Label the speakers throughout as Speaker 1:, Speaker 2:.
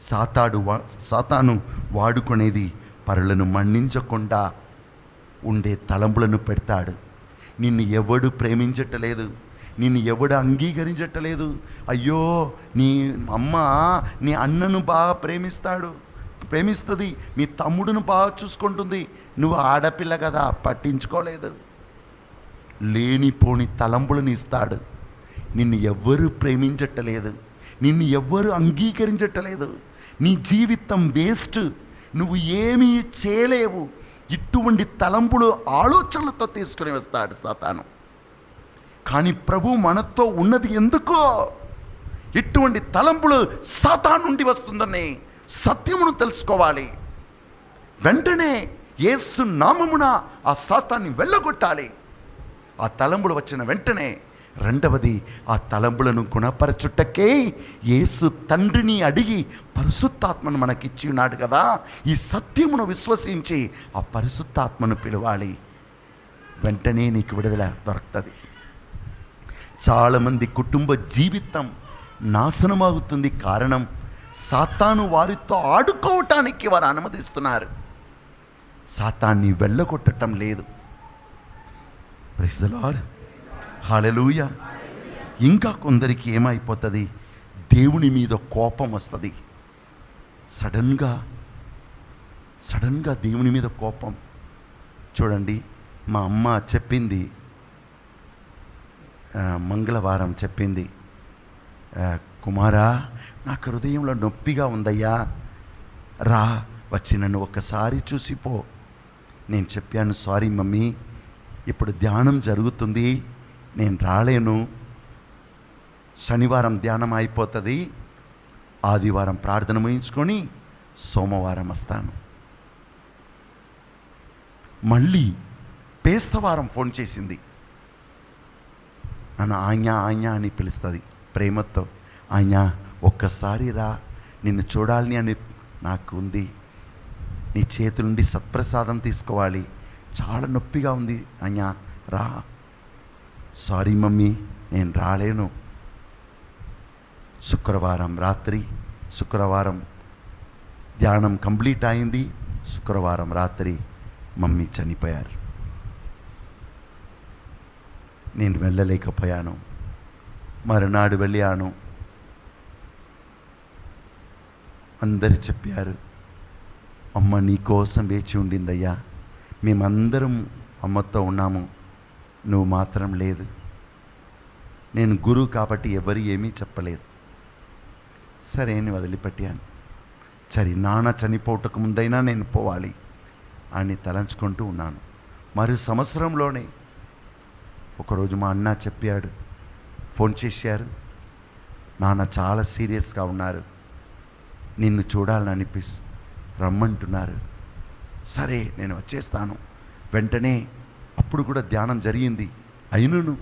Speaker 1: సాతాను వాడుకునేది పరులను మన్నించకుండా ఉండే తలంపులను పెడతాడు. నిన్ను ఎవడు ప్రేమించటలేదు, నిన్ను ఎవడు అంగీకరించటలేదు. అయ్యో, నీ అమ్మ నీ అన్నను బాగా ప్రేమిస్తుంది, మీ తమ్ముడును బాగా చూసుకుంటుంది, నువ్వు ఆడపిల్ల కదా పట్టించుకోలేదు. లేనిపోని తలంపులను ఇస్తాడు. నిన్ను ఎవ్వరూ ప్రేమించటలేదు, నిన్ను ఎవ్వరూ అంగీకరించటలేదు, నీ జీవితం వేస్ట్, నువ్వు ఏమీ చేయలేవు. ఇటువంటి తలంపులు ఆలోచనలతో తీసుకుని వస్తాడు సాతాను. కానీ ప్రభు మనతో ఉన్నది ఎందుకో? ఇటువంటి తలంపులు సాతాను నుండి వస్తుందని సత్యమును తెలుసుకోవాలి. వెంటనే యేసు నామమున ఆ సాతాన్ని వెళ్ళగొట్టాలి. ఆ తలంపులు వచ్చిన వెంటనే రెండవది, ఆ తలంపులను గుణపరచుటకే యేసు తండ్రిని అడిగి పరిశుద్ధాత్మను మనకిచ్చి ఉన్నాడు కదా. ఈ సత్యమును విశ్వసించి ఆ పరిశుద్ధాత్మను పిలవాలి. వెంటనే నీకు విడుదల దొరుకుతుంది. చాలామంది కుటుంబ జీవితం నాశనమవుతుంది. కారణం, సాతాను వారితో ఆడుకోవటానికి వారు అనుమతిస్తున్నారు, సాతాన్ని వెళ్ళగొట్టడం లేదు. ప్రైజ్ ది లార్డ్, హల్లెలూయా. ఇంకా కొందరికి ఏమైపోతుంది, దేవుని మీద కోపం వస్తుంది. సడన్గా దేవుని మీద కోపం. చూడండి, మా అమ్మ చెప్పింది, మంగళవారం చెప్పింది, కుమారా నాకు హృదయంలో నొప్పిగా ఉందయ్యా, రా వచ్చి నన్ను ఒక్కసారి చూసిపో. నేను చెప్పాను, సారీ మమ్మీ, ఇప్పుడు ధ్యానం జరుగుతుంది, నేను రాలేను. శనివారం ధ్యానం అయిపోతుంది, ఆదివారం ప్రార్థన ముగించుకొని సోమవారం వస్తాను. మళ్ళీ పేస్తవారం ఫోన్ చేసింది. నన్ను ఆజ్ఞా అని పిలుస్తుంది ప్రేమతో. ఆజ్ఞా ఒక్కసారి రా, నిన్ను చూడాలని అని నాకు ఉంది, నీ చేతుల నుండి సత్ప్రసాదం తీసుకోవాలి, చాలా నొప్పిగా ఉంది ఆజ్ఞా, రా. సారీ మమ్మీ, నేను రాలేను. శుక్రవారం ధ్యానం కంప్లీట్ అయింది. శుక్రవారం రాత్రి మమ్మీ చనిపోయారు. నేను వెళ్ళలేకపోయాను. మరునాడు వెళ్ళాను. అందరు చెప్పారు, అమ్మ నీ కోసం వేచి ఉండిందయ్యా, మేమందరం అమ్మతో ఉన్నాము, నువ్వు మాత్రం లేదు. నేను గురువు కాబట్టి ఎవరు ఏమీ చెప్పలేదు. సరే అని వదిలిపెట్టాను. సరే, నాన్న చనిపోవటకు ముందైనా నేను పోవాలి అని తలంచుకుంటూ ఉన్నాను. మరి సంవత్సరంలోనే ఒకరోజు మా అన్న చెప్పాడు, ఫోన్ చేశారు, నాన్న చాలా సీరియస్గా ఉన్నారు, నిన్ను చూడాలని రమ్మంటున్నారు. సరే నేను వచ్చేస్తాను. వెంటనే అప్పుడు కూడా ధ్యానం జరిగింది. అయినను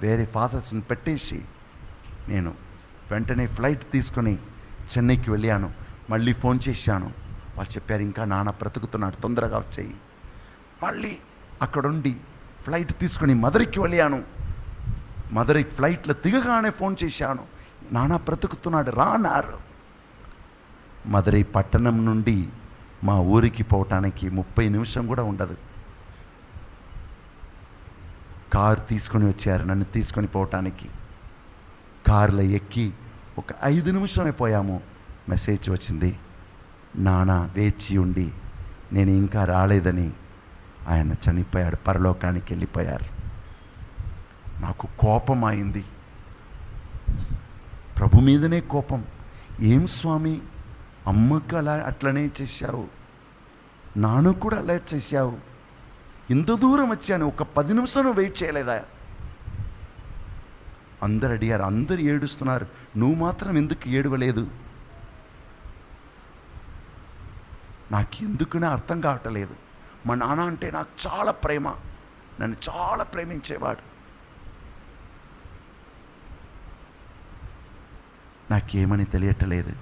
Speaker 1: వేరే ఫాదర్స్ని పెట్టేసి నేను వెంటనే ఫ్లైట్ తీసుకొని చెన్నైకి వెళ్ళాను. మళ్ళీ ఫోన్ చేశాను. వాళ్ళు చెప్పారు, ఇంకా నాన్న బ్రతుకుతున్నాడు, తొందరగా వచ్చేయి. మళ్ళీ అక్కడుండి ఫ్లైట్ తీసుకొని మధురైకి వెళ్ళాను. మధురై ఫ్లైట్లో దిగగానే ఫోన్ చేశాను, నాన్న బ్రతుకుతున్నాడు, రా అన్నారు. మధురై పట్టణం నుండి మా ఊరికి పోవటానికి 30 నిమిషం కూడా ఉండదు. కారు తీసుకొని వచ్చారు నన్ను తీసుకొని పోవటానికి. కారులో ఎక్కి ఒక 5 నిమిషమే పోయాము. మెసేజ్ వచ్చింది, నాన్న వేచి ఉండి నేను ఇంకా రాలేదని, ఆయన చనిపోయాడు, పరలోకానికి వెళ్ళిపోయారు. నాకు కోపం అయింది, ప్రభు మీదనే కోపం. ఏం స్వామి, అమ్మకు అట్లనే చేశావు, నాన్న కూడా అలా చేశావు, ఇంత దూరం వచ్చాను, ఒక 10 నిమిషాలు వెయిట్ చేయలేదా? అందరు అడిగారు, అందరు ఏడుస్తున్నారు, నువ్వు మాత్రం ఎందుకు ఏడవలేదు? నాకు ఎందుకునే అర్థం కావట్లేదు. మా నాన్న అంటే నాకు చాలా ప్రేమ, నన్ను చాలా ప్రేమించేవాడు. నాకేమని తెలియట్లేదు.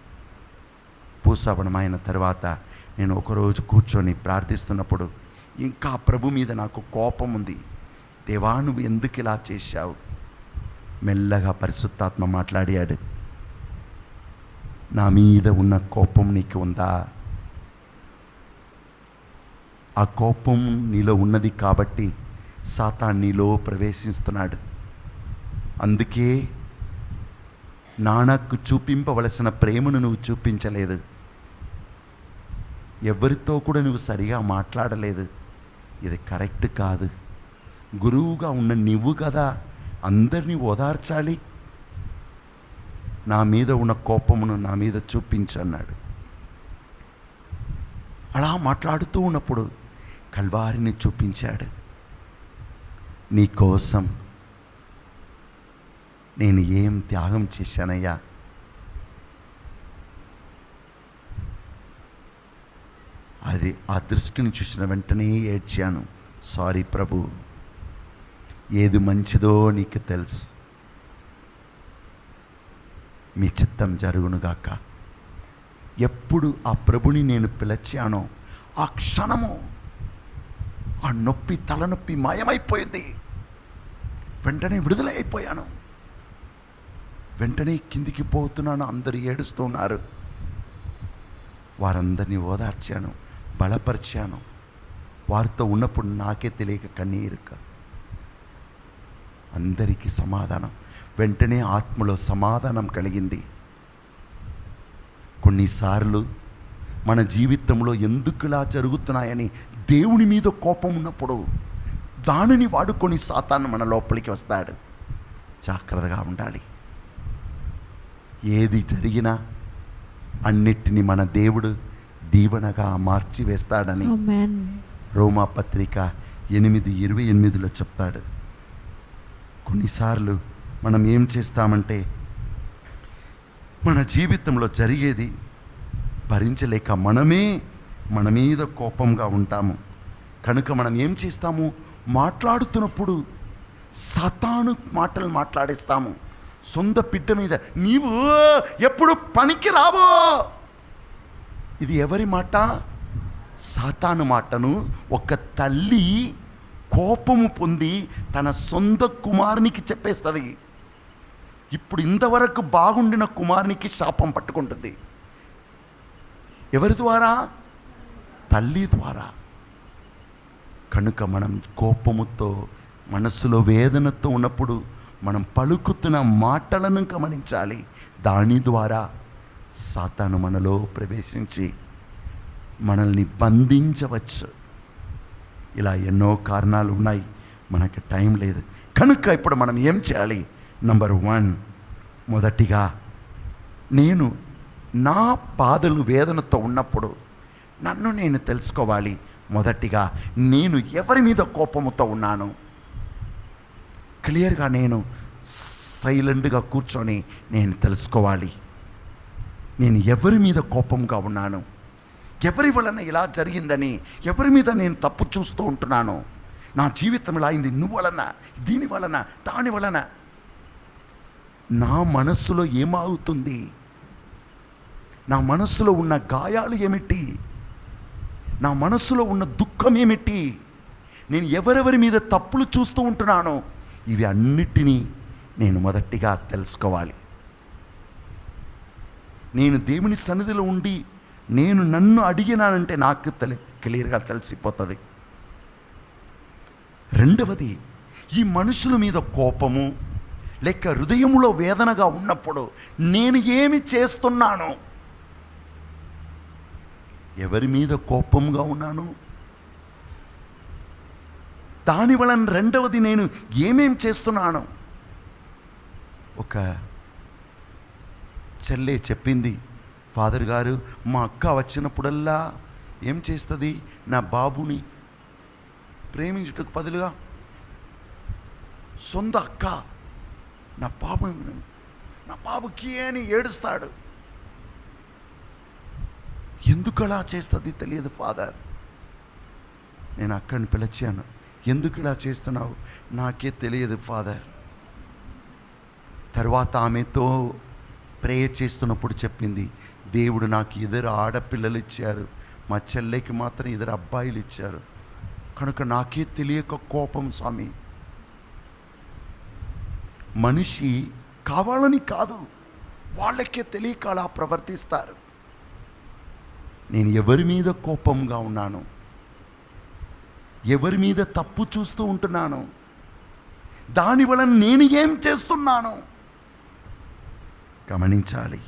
Speaker 1: భూస్థాపనమైన తర్వాత నేను ఒకరోజు కూర్చొని ప్రార్థిస్తున్నప్పుడు ఇంకా ప్రభు మీద నాకు కోపం ఉంది. దేవా, నువ్వు ఎందుకు ఇలా చేశావు? మెల్లగా పరిశుద్ధాత్మ మాట్లాడాడు, నా మీద ఉన్న కోపం నీకు ఉందా? ఆ కోపం నీలో ఉన్నది కాబట్టి సాతాను నీలో ప్రవేశిస్తున్నాడు. అందుకే నాన్నకు చూపింపవలసిన ప్రేమను నువ్వు చూపించలేదు. ఎవరితో కూడా నువ్వు సరిగా మాట్లాడలేదు. ఇది కరెక్ట్ కాదు. గురువుగా ఉన్న నువ్వు కదా అందరినీ ఓదార్చాలి. నా మీద ఉన్న కోపమును నా మీద చూపించన్నాడు. అలా మాట్లాడుతూ ఉన్నప్పుడు కల్వారిని చూపించాడు. నీ కోసం నేను ఏం త్యాగం చేశానయ్యా. అది ఆ దృష్టిని చూసిన వెంటనే ఏడ్చాను. సారీ ప్రభు, ఏది మంచిదో నీకు తెలుసు, మీ చిత్తం జరుగునుగాక. ఎప్పుడు ఆ ప్రభుని నేను పిలిచానో ఆ క్షణము ఆ నొప్పి, తలనొప్పి మాయమైపోయింది. వెంటనే విడుదలైపోయాను. వెంటనే కిందికి పోతున్నాను. అందరూ ఏడుస్తున్నారు. వారందరినీ ఓదార్చాను, బలపరిచాను. వారితో ఉన్నప్పుడు నాకే తెలియక కన్నీరుక. అందరికీ సమాధానం. వెంటనే ఆత్మలో సమాధానం కలిగింది. కొన్నిసార్లు మన జీవితంలో ఎందుకులా జరుగుతున్నాయని దేవుని మీద కోపం ఉన్నప్పుడు దానిని వాడుకొని సాతాను మన లోపలికి వస్తాడు. జాగ్రత్తగా ఉండాలి. ఏది జరిగినా అన్నిటినీ మన దేవుడు దీవెనగా మార్చివేస్తాడని రోమా పత్రిక 8:28 చెప్తాడు. కొన్నిసార్లు మనం ఏం చేస్తామంటే మన జీవితంలో జరిగేది భరించలేక మనమే మన మీద కోపంగా ఉంటాము. కనుక మనం ఏం చేస్తాము, మాట్లాడుతున్నప్పుడు సాతాను మాటలు మాట్లాడేస్తాము. సొంత బిడ్డ మీద నీవు ఎప్పుడు పనికి రావో. ఇది ఎవరి మాట? సాతాను మాటను ఒక తల్లి కోపము పొంది తన సొంత కుమారునికి చెప్పేస్తుంది. ఇప్పుడు ఇంతవరకు బాగుండిన కుమారునికి శాపం పట్టుకుంటుంది. ఎవరి ద్వారా? తల్లి ద్వారా. కనుక మనం కోపముతో, మనసులో వేదనతో ఉన్నప్పుడు మనం పలుకుతున్న మాటలను గమనించాలి. దాని ద్వారా సాతాను మనలో ప్రవేశించి మనల్ని బంధించవచ్చు. ఇలా ఎన్నో కారణాలు ఉన్నాయి, మనకి టైం లేదు. కనుక ఇప్పుడు మనం ఏం చేయాలి? నంబర్ 1, మొదటిగా నేను నా బాధలు, వేదనతో ఉన్నప్పుడు నన్ను నేను తెలుసుకోవాలి. మొదటిగా నేను ఎవరి మీద కోపముతో ఉన్నాను? క్లియర్గా నేను సైలెంట్గా కూర్చొని నేను తెలుసుకోవాలి. నేను ఎవరి మీద కోపంగా ఉన్నాను? ఎవరి వలన ఇలా జరిగిందని, ఎవరి మీద నేను తప్పు చూస్తూ ఉంటున్నాను? నా జీవితం ఇలా అయింది నువ్వు వలన, దీని వలన, దాని వలన. నా మనస్సులో ఏమవుతుంది? నా మనస్సులో ఉన్న గాయాలు ఏమిటి? నా మనస్సులో ఉన్న దుఃఖం ఏమిటి? నేను ఎవరెవరి మీద తప్పులు చూస్తూ ఉంటున్నాను? ఇవి అన్నిటినీ నేను మొదటిగా తెలుసుకోవాలి. నేను దేవుని సన్నిధిలో ఉండి నేను నన్ను అడిగినానంటే నాకు క్లియర్గా తెలిసిపోతుంది. రెండవది, ఈ మనుషుల మీద కోపము లేక హృదయంలో వేదనగా ఉన్నప్పుడు నేను ఏమి చేస్తున్నాను? ఎవరి మీద కోపంగా ఉన్నాను? దాని వలన రెండవది, నేను ఏమేం చేస్తున్నాను? ఒక చెల్లె చెప్పింది, ఫాదర్ గారు మా అక్క వచ్చినప్పుడల్లా ఏం చేస్తుంది, నా బాబుని ప్రేమించుటకు బదులుగా సొంత అక్క నా బాబుకి అని ఏడుస్తాడు. ఎందుకు అలా చేస్తుంది తెలియదు ఫాదర్. నేను అక్కని పిలిచాను, ఎందుకు ఇలా చేస్తున్నావు? నాకే తెలియదు ఫాదర్. తర్వాత ఆమెతో ప్రేయర్ చేస్తున్నప్పుడు చెప్పింది, దేవుడు నాకు 2 ఆడపిల్లలు ఇచ్చారు, మా చెల్లెకి మాత్రం 2 అబ్బాయిలు ఇచ్చారు. కనుక నాకే తెలియక కోపం స్వామి. మనిషి కావాలని కాదు, వాళ్ళకే తెలియక అలా ప్రవర్తిస్తారు. నేను ఎవరి మీద కోపంగా ఉన్నాను, ఎవరి మీద తప్పు చూస్తూ ఉంటున్నాను, దానివలన నేను ఏం చేస్తున్నాను గమనించాలి.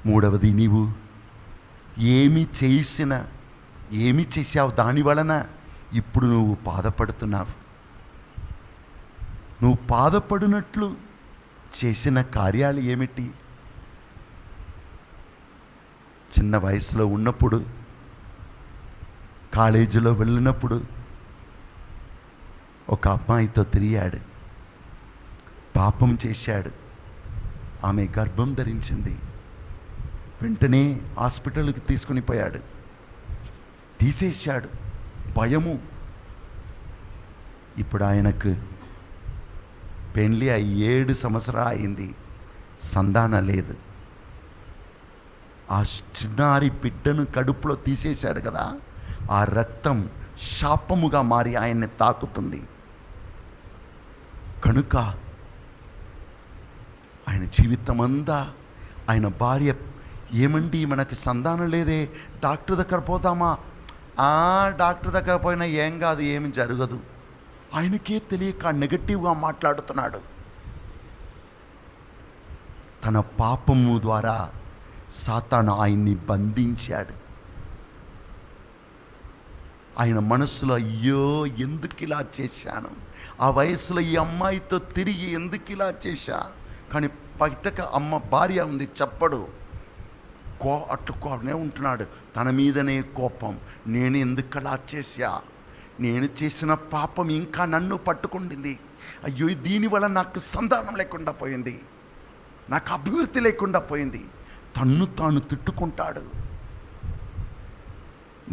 Speaker 1: మూడవది, నీవు ఏమి చేశావు దాని వలన ఇప్పుడు నువ్వు బాధపడుతున్నావు. నువ్వు బాధపడినట్లు చేసిన కార్యాలు ఏమిటి? చిన్న వయసులో ఉన్నప్పుడు, కాలేజీలో వెళ్ళినప్పుడు ఒక అమ్మాయితో తిరిగాడు, పాపం చేశాడు, ఆమె గర్భం ధరించింది. వెంటనే హాస్పిటల్కి తీసుకుని పోయాడు, తీసేశాడు. భయము. ఇప్పుడు ఆయనకు పెళ్ళి 7 సంవత్సరాలు అయింది, సంతానం లేదు. ఆ చిన్నారి బిడ్డను కడుపులో తీసేశాడు కదా, ఆ రక్తం శాపముగా మారి ఆయన్ని తాకుతుంది. కనుక ఆయన జీవితం అంతా ఆయన భార్య, ఏమండి మనకి సంతానం లేదే, డాక్టర్ దగ్గర పోతామా? డాక్టర్ దగ్గర పోయినా ఏం కాదు, ఏమి జరగదు. ఆయనకే తెలియక నెగటివ్గా మాట్లాడుతున్నాడు. తన పాపము ద్వారా సాతాను ఆయన్ని బంధించాడు. ఆయన మనస్సులో, అయ్యో ఎందుకు ఇలా చేశాను, ఆ వయసులో ఈ అమ్మాయితో తిరిగి ఎందుకు ఇలా చేశా. కానీ బయటకు భార్య ఉంది, చెప్పడు, అట్టుకోనే ఉంటున్నాడు. తన మీదనే కోపం, నేను ఎందుకు అలా చేశా, నేను చేసిన పాపం ఇంకా నన్ను పట్టుకుండింది, అయ్యో దీనివల్ల నాకు సంతానం లేకుండా పోయింది, నాకు అభివృద్ధి లేకుండా పోయింది, తన్ను తాను తిట్టుకుంటాడు.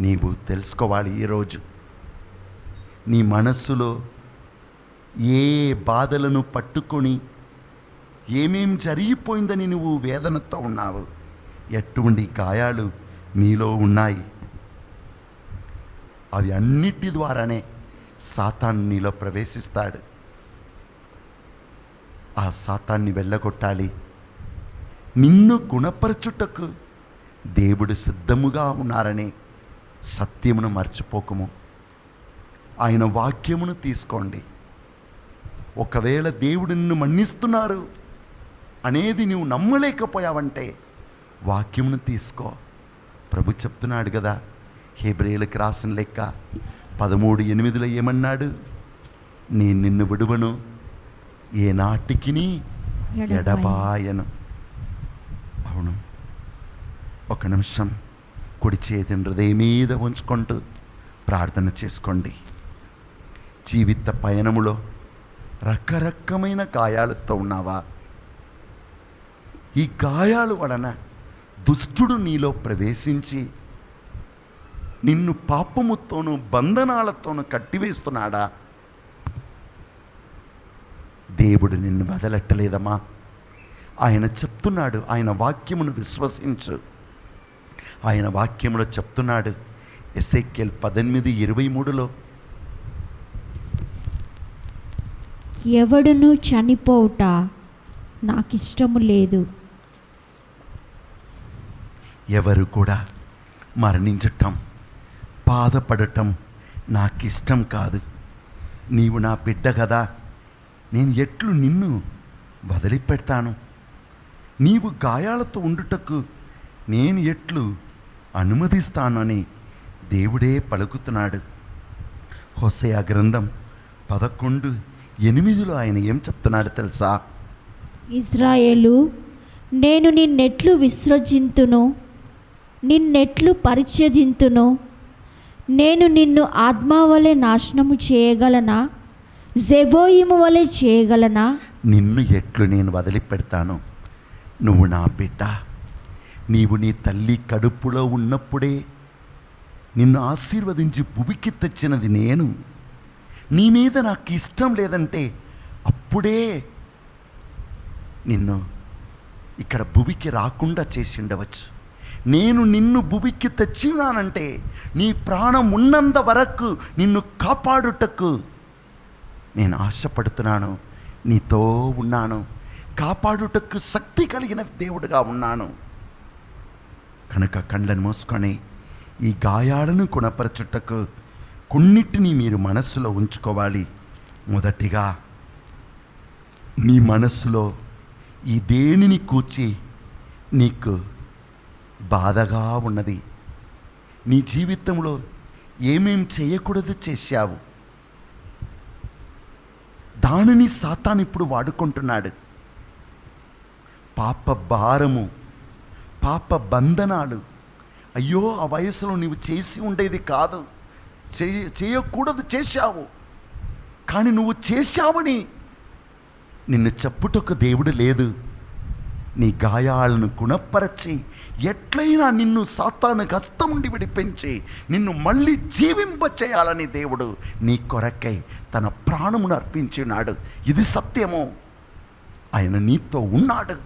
Speaker 1: నీవు తెలుసుకోవాలి, ఈరోజు నీ మనస్సులో ఏ బాధలను పట్టుకొని ఏమేం జరిగిపోయిందని నువ్వు వేదనతో ఉన్నావు, ఎటువంటి గాయాలు నీలో ఉన్నాయి, అవి అన్నిటి ద్వారానే సాతాను నీలో ప్రవేశిస్తాడు. ఆ సాతాన్ని వెళ్ళగొట్టాలి. నిన్ను గుణపరచుటకు దేవుడు సిద్ధముగా ఉన్నారని సత్యమును మర్చిపోకము. ఆయన వాక్యమును తీసుకోండి. ఒకవేళ దేవుడు నిన్ను మన్నిస్తున్నారు అనేది నువ్వు నమ్మలేకపోయావంటే వాక్యమును తీసుకో. ప్రభు చెప్తున్నాడు కదా, హెబ్రీయులకు రాసిన లెక్క 13:8 ఏమన్నాడు? నేను నిన్ను విడువను, ఏ నాటికిని ఎడబాయను. అవును, ఒక నిమిషం కుడి చేతిని హృదయం మీద ఉంచుకుంటూ ప్రార్థన చేసుకోండి. జీవిత పయనములో రకరకమైన గాయాలతో ఉన్నావా? ఈ గాయాల వలన దుష్టుడు నీలో ప్రవేశించి నిన్ను పాపముతోనూ బంధనాలతోనూ కట్టివేస్తున్నాడా? దేవుడు నిన్ను వదలట్టలేదమ్మా. ఆయన చెప్తున్నాడు, ఆయన వాక్యమును విశ్వసించు. ఆయన వాక్యములో చెప్తున్నాడు, ఎస్ఐకేల్ 18:23
Speaker 2: ఎవడును చనిపోవుట నాకిష్టము లేదు.
Speaker 1: ఎవరు కూడా మరణించటం, బాధపడటం నాకిష్టం కాదు. నీవు నా బిడ్డ కదా, నేను ఎట్లు నిన్ను వదిలిపెడతాను? నీవు గాయాలతో ఉండుటకు నేను ఎట్లు అనుమతిస్తాను అని దేవుడే పలుకుతున్నాడు. హోసేయ గ్రంథం 11:8 ఆయన ఏం చెప్తున్నాడు తెలుసా?
Speaker 2: ఇజ్రాయేలు, నేను నిన్నెట్లు విసర్జింతును, నిన్నెట్లు పరిచ్ఛేదింతును? నేను నిన్ను ఆత్మ వలె నాశనము చేయగలనా? జెబోయిము వలె చేయగలనా?
Speaker 1: నిన్ను ఎట్లు నేను వదిలిపెడతాను? నువ్వు నా బిడ్డ. నీవు నీ తల్లి కడుపులో ఉన్నప్పుడే నిన్ను ఆశీర్వదించి భూమికి తెచ్చినది నేను. నీ మీద నాకు ఇష్టం లేదంటే అప్పుడే నిన్ను ఇక్కడ భూమికి రాకుండా చేసి ఉండవచ్చు. నేను నిన్ను భూమికి తెచ్చినానంటే నీ ప్రాణం ఉన్నంత వరకు నిన్ను కాపాడుటకు నేను ఆశపడుతున్నాను. నీతో ఉన్నాను, కాపాడుటకు శక్తి కలిగిన దేవుడుగా ఉన్నాను. కనుక కళ్ళను మూసుకొని ఈ గాయాలను గుణపరచుటకు కొన్నిటిని మీరు మనస్సులో ఉంచుకోవాలి. మొదటిగా, నీ మనస్సులో ఈ దేనిని కూర్చి నీకు బాధగా ఉన్నది, నీ జీవితంలో ఏమేం చేయకూడదు చేశావు, దానిని సాతాను ఇప్పుడు వాడుకుంటున్నాడు. పాప భారము, పాప బంధనాలు, అయ్యో ఆ వయసులో నీవు చేసి ఉండేది కాదు, చేయకూడదు చేశావు, కానీ నువ్వు చేశావని నిన్ను చెప్పుటకు దేవుడు లేదు. నీ గాయాలను గుణపరచి ఎట్లయినా నిన్ను సాతాను హస్తం నుండి విడిపించి నిన్ను మళ్ళీ జీవింపచేయాలని దేవుడు నీ కొరకై తన ప్రాణమును అర్పించినాడు. ఇది సత్యము. ఆయన నీతో ఉన్నాడు.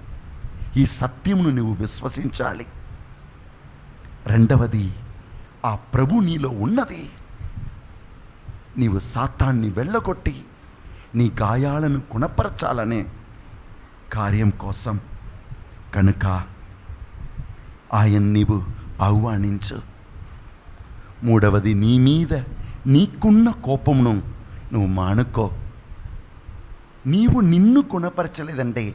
Speaker 1: ఈ సత్యమును నువ్వు విశ్వసించాలి. రెండవది, ఆ ప్రభు నీలో ఉన్నది. నీవు సాతాన్ని వెళ్ళగొట్టి నీ గాయాలను గుణపరచాలనే కార్యం కోసం కనుక ఆయన నీవు ఆహ్వానించు. మూడవది, నీ మీద నీకున్న కోపమును నువ్వు మానుకో. నీవు నిన్ను గుణపరచలేదంటే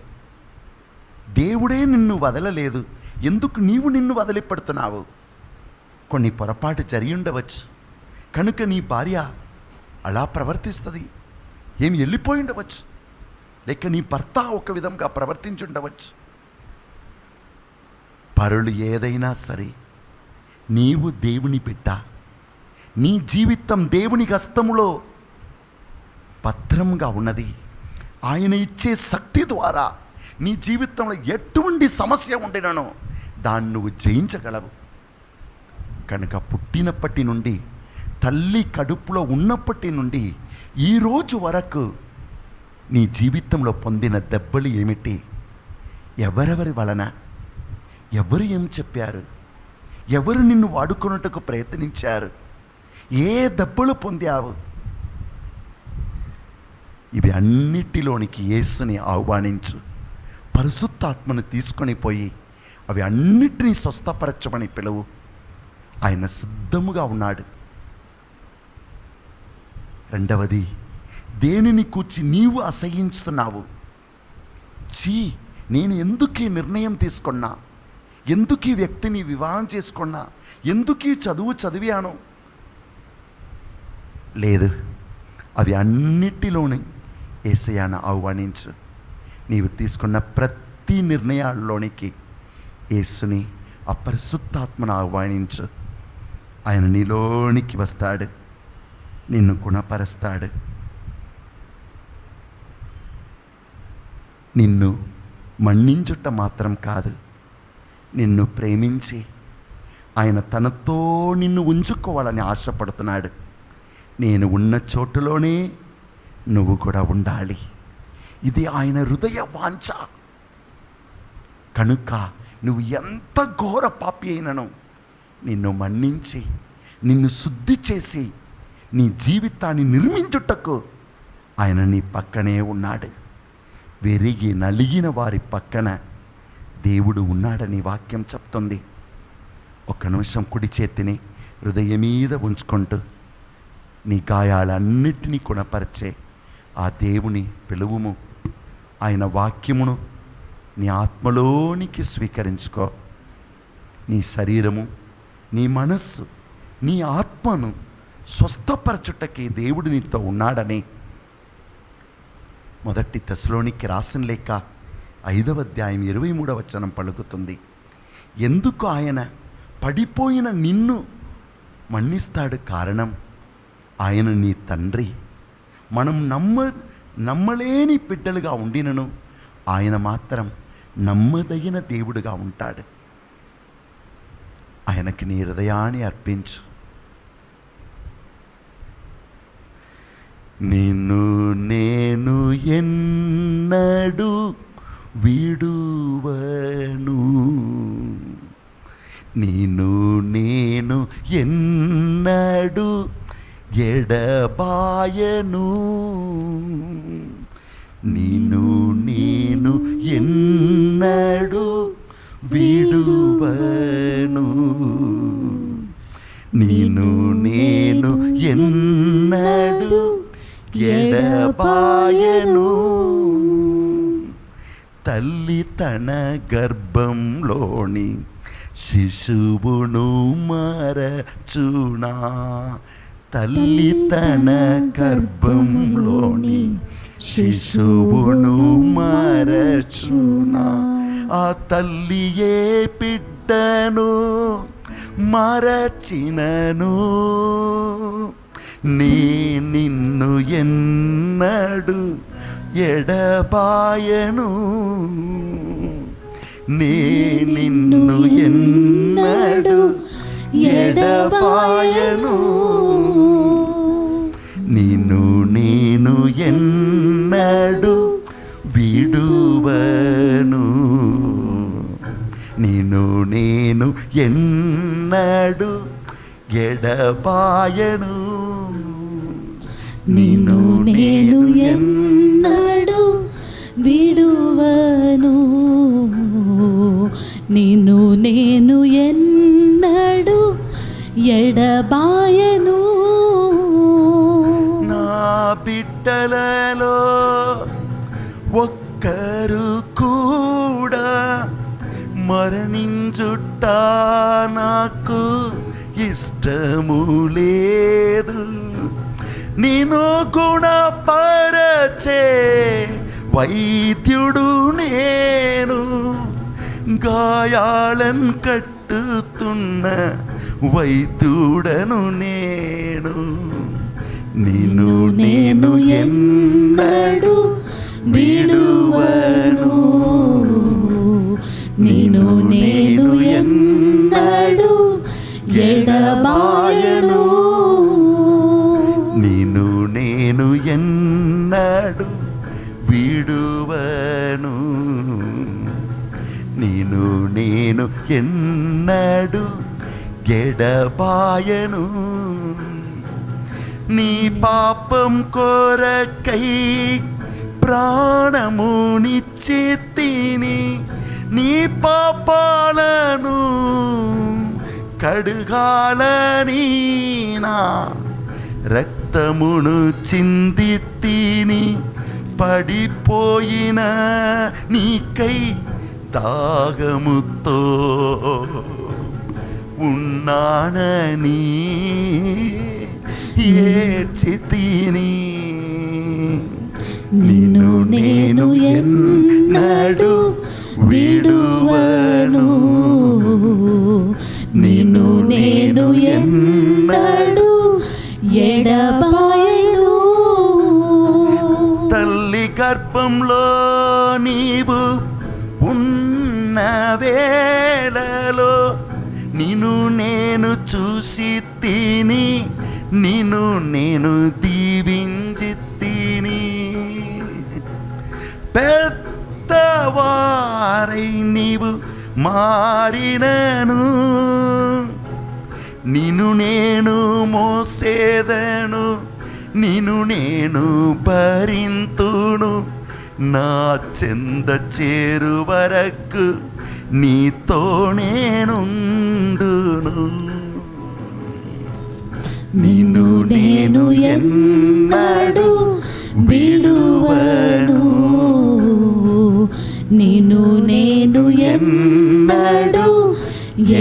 Speaker 1: దేవుడే నిన్ను వదలలేదు. ఎందుకు నీవు నిన్ను వదిలిపెడుతున్నావు? కొన్ని పొరపాటు జరిగి ఉండవచ్చు కనుక నీ భార్య అలా ప్రవర్తిస్తుంది. ఏమి వెళ్ళిపోయి ఉండవచ్చు, లేక నీ భర్త ఒక విధంగా ప్రవర్తించి ఉండవచ్చు. పరులు ఏదైనా సరే, నీవు దేవుని బిడ్డ, నీ జీవితం దేవుని హస్తములో భద్రంగా ఉన్నది. ఆయన ఇచ్చే శక్తి ద్వారా నీ జీవితంలో ఎటువంటి సమస్య ఉండిననో దాన్ని నువ్వు జయించగలవు. కనుక పుట్టినప్పటి నుండి, తల్లి కడుపులో ఉన్నప్పటి నుండి ఈరోజు వరకు నీ జీవితంలో పొందిన దెబ్బలు ఏమిటి? ఎవరెవరి వలన? ఎవరు ఏం చెప్పారు? ఎవరు నిన్ను వాడుకొనుటకు ప్రయత్నించారు? ఏ దెబ్బలు పొందావు? ఇవి అన్నిటిలోనికి యేసుని ఆహ్వానించు. పరిశుద్ధాత్మను తీసుకొని పోయి అవి అన్నిటినీ స్వస్థపరచమని పిలువు. ఆయన సిద్ధముగా ఉన్నాడు. రెండవది, దేనిని కూర్చి నీవు అసహించుతున్నావు? నేను ఎందుకు ఈ నిర్ణయం తీసుకున్నా? ఎందుకు ఈ వ్యక్తిని వివాహం చేసుకున్నా? ఎందుకు ఈ చదువు చదివాను? లేదు, అవి అన్నిటిలోని యేసయ్యను ఆహ్వానించు. నీవు తీసుకున్న ప్రతి నిర్ణయాల్లోనికి యేసుని, అపరిశుద్ధాత్మను ఆహ్వానించు. ఆయన నీలోనికి వస్తాడు, నిన్ను గుణపరుస్తాడు. నిన్ను మన్నించుట మాత్రం కాదు, నిన్ను ప్రేమించి ఆయన తనతో నిన్ను ఉంచుకోవాలని ఆశపడుతున్నాడు. నేను ఉన్న చోటులోనే నువ్వు కూడా ఉండాలి. ఇది ఆయన హృదయ వాంఛ. కనుక నువ్వు ఎంత ఘోర పాపి అయినను నిన్ను మన్నించి నిన్ను శుద్ధి చేసి నీ జీవితాన్ని నిర్మించుటకు ఆయన నీ పక్కనే ఉన్నాడు. విరిగి నలిగిన వారి పక్కన దేవుడు ఉన్నాడని వాక్యం చెప్తుంది. ఒక్క నిమిషం కుడి చేతిని హృదయం మీద ఉంచుకుంటూ నీ గాయాలన్నిటినీ గుణపరిచే ఆ దేవుని పిలువుము. ఆయన వాక్యమును నీ ఆత్మలోనికి స్వీకరించుకో. నీ శరీరము, నీ మనస్సు, నీ ఆత్మను స్వస్థపరచుటకి దేవుడు నీతో ఉన్నాడని మొదటి తెస్సలోనికి రాసిన లేఖ 5వ అధ్యాయం 23వ వచనం పలుకుతుంది. ఎందుకు ఆయన పడిపోయిన నిన్ను మన్నిస్తాడు? కారణం ఆయన నీ తండ్రి. మనం నమ్మలేని బిడ్డలుగా ఉండినను ఆయన మాత్రం నమ్మదగిన దేవుడుగా ఉంటాడు. ఆయనకి నీ హృదయాన్ని అర్పించు. నిన్ను నేను ఎన్నడూ విడువను, నిన్ను నేను ఎన్నడూ ఎడబాయను, నిన్ను నేను ఎన్నడూ విడువను, నిన్ను నేను ఎన్నడూ ఎడబాయను. తల్లి తన గర్భంలోని శిశువును మరచునా, తల్లి తన గర్భంలోని శిశువును మరచునా. ఆ తల్లియే బిడ్డను మరచినను, నీ నిన్ను ఎన్నడు ఎడబాయను, నీ నిన్ను ఎన్నడు ఎడబాయను. నిన్ను నేను ఎన్నడు విడువను, నిన్ను నేను ఎన్నడు ఎడబాయను,
Speaker 3: నిన్ను నేను ఎన్నడు విడువను, నిన్ను నేను ఎన్నడు ఎడబాయను.
Speaker 1: నా బిడ్డలలో ఒక్కరు కూడా మరణించుట నాకు ఇష్టము లేదు, నేను గుణపరచే వైద్యుడు నేను, గాయాలను కట్టుతున్న వైద్యుడను నేను. నిన్ను నేను ఎన్నడు విడువను, నిన్ను నేను ఎన్నడు ఎడబాయను, నిన్ను నేను ఎన్నడు విడువను, నిన్ను నేను ఎన్నడు ఎడబాయను. నీ పాపం కొరకై ప్రాణమునిచ్చితిని, నీ పాపాలను కడుగాలని నా రక్తమును చిందితిని, పడిపోయిన నీకై దాగముతో ఉన్నానని ఏడ్చితిని, నిన్ను నేను ఎన్నడు విడువను, నిన్ను నేను ఎన్నడు
Speaker 3: ఎడబాయను.
Speaker 1: తల్లి గర్భంలో నీవు ఉన్న వేళలో నిన్ను నేను చూసి తిని, నిన్ను నేను దీవించి తిని, పెద్దవారై నీవు మారినను, నిన్ను నేను మోసేదను, నిన్ను నేను భరింతును, నా చెంద చేరు వరకు నీతో నేనుండును, నిన్ను నేను ఎన్నడు విడువను,
Speaker 3: నిన్ను నేను ఎన్నడు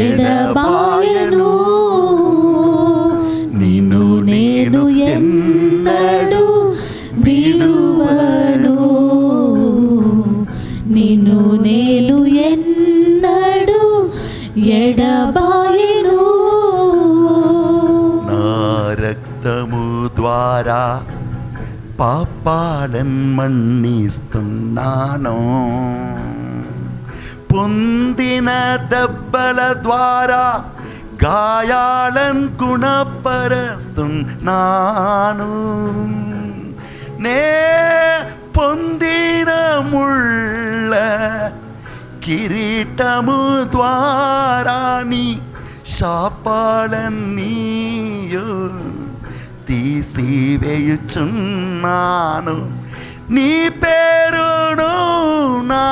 Speaker 3: ఎడబాయను,
Speaker 1: నిన్ను నేను ఎన్నడు
Speaker 3: విడువను, నిన్ను నేను ఎన్నడు ఎడబాయను.
Speaker 1: నా రక్తము ద్వారా పాపాలను మన్నిస్తున్నాను, పొందిన దెబ్బల ద్వారా గాయాలను గుణపరుస్తున్నాను, నే పొందిన ముళ్ళ కిరీటము ద్వారా నీ శాపాలన్నీయు తీసివేయుచున్నాను, నీ పేరును నా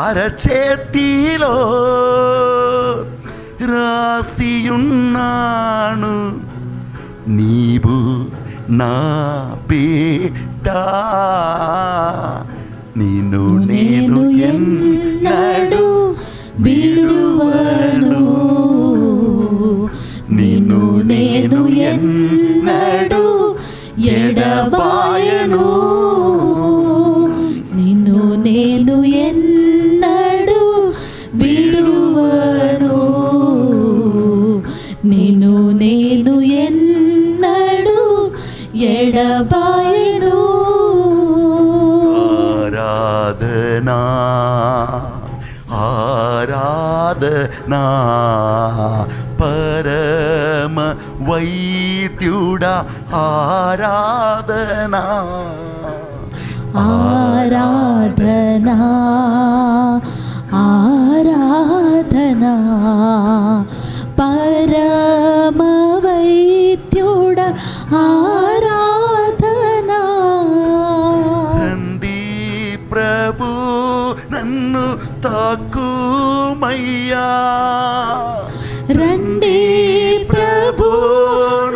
Speaker 1: అరచేతిలో రాసియున్నాను, నీవు నా బిడ్డ, నిన్ను నేను ఎన్నడూ
Speaker 3: విడువను, నిన్ను నేను ఎన్నడూ ఎడబాయను, నిన్ను నేను ఎన్నడూ విడువను, నిన్ను నేను ఎన్నడూ ఎడబాయను.
Speaker 1: ఆరాధనా ఆరాధనా పరమ వైద్యుడా, ఆరాధనా
Speaker 3: ఆరాధనా ఆరాధనా పరమ వైద్యుడా, ఆరాధనా.
Speaker 1: రండి ప్రభు నన్ను తాకుమయ్యా,
Speaker 3: రండి ప్రభు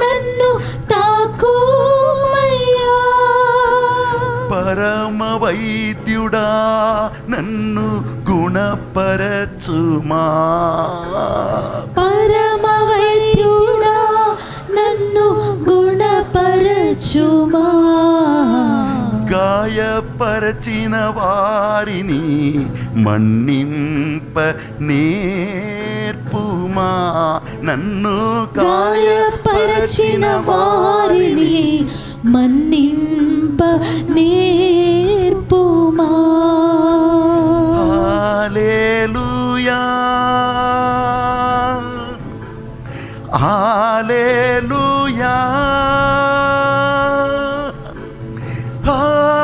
Speaker 3: నన్ను తాకుమయ్యా,
Speaker 1: పరమ వైద్యుడా నన్ను గుణపరచుమా,
Speaker 3: పరమ వైద్యుడా నన్ను గుణపరచుమా,
Speaker 1: గాయపరచిన వారిని మన్నింప నేర్పుమా, నన్ను
Speaker 3: గాయపరచిన వారిని మన్నింప నేర్పుమా.
Speaker 1: హల్లెలూయా హల్లెలూయా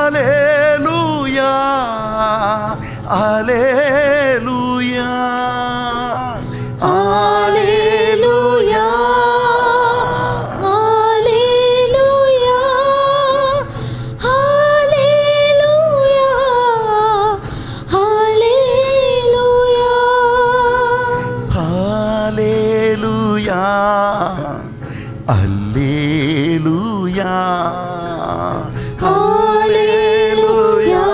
Speaker 1: హల్లెలూయా హల్లెలూయా
Speaker 3: హల్లెలూయా హల్లెలూయా హల్లెలూయా హల్లెలూయా
Speaker 1: హల్లెలూయా హల్లెలూయా
Speaker 3: హల్లెలూయా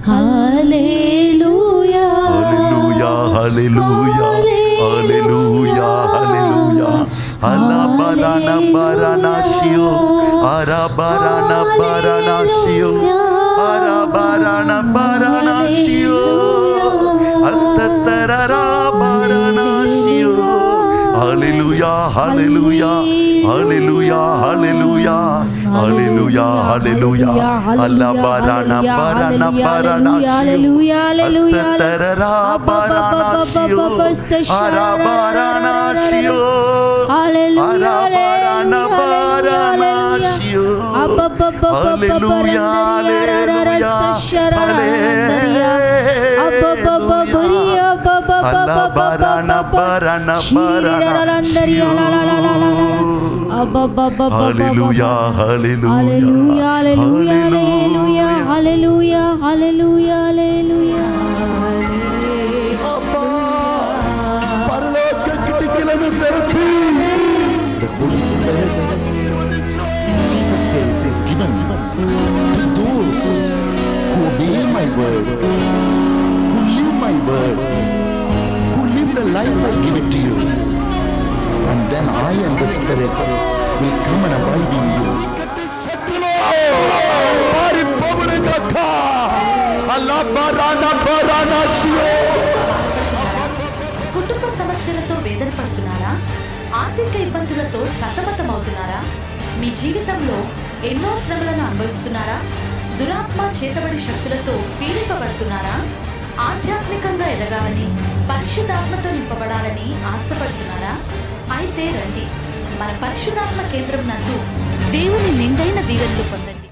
Speaker 3: హల్లెలూయా
Speaker 1: హల్లెలూయా హల్లెలూయా హల్లెలూయా అలబరన బరనషియో అరబరన బరనషియో అరబరన బరనషియో అస్తతరరా బరనషియో. హల్లెలూయా హల్లెలూయా హల్లెలూయా హల్లెలూయా హల్లెలూయా హల్లెలూయా అలబరన బరన బరనషియో అస్తతరరా బరనషియో అరబరనషియో అరబరన బరనషియో. హల్లెలూయా హల్లెలూయా హల్లెలూయా అలబరన బరన బరనషియో. హల్లెలూయా హల్లెలూయా హల్లెలూయా
Speaker 2: హల్లెలూయా హల్లెలూయా హల్లెలూయా.
Speaker 1: పరలోక కిటికీలను తెరచి
Speaker 4: The Holy Spirit, Jesus says, is given to those who obey my word, who live my word, who live the life I give it to you. And then I and the Spirit will come and abide in you.
Speaker 5: కుటుంబ సమస్యలతో వేదన పడుతున్నారా? ఆర్థిక ఇబ్బందులతో సతమతమవుతున్నారా? మీ జీవితంలో ఎన్నో శ్రమలను అనుభవిస్తున్నారా? దురాత్మ చేతబడి శక్తులతో పీడింపబడుతున్నారా? ఆధ్యాత్మికంగా ఎదగాలని, పరిశుద్ధాత్మతో నింపబడాలని ఆశపడుతున్నారా? అయితే రండి, మన పరిశుద్ధాత్మ కేంద్రం నందు దేవుని నిండైన దీవెనలు పొందండి.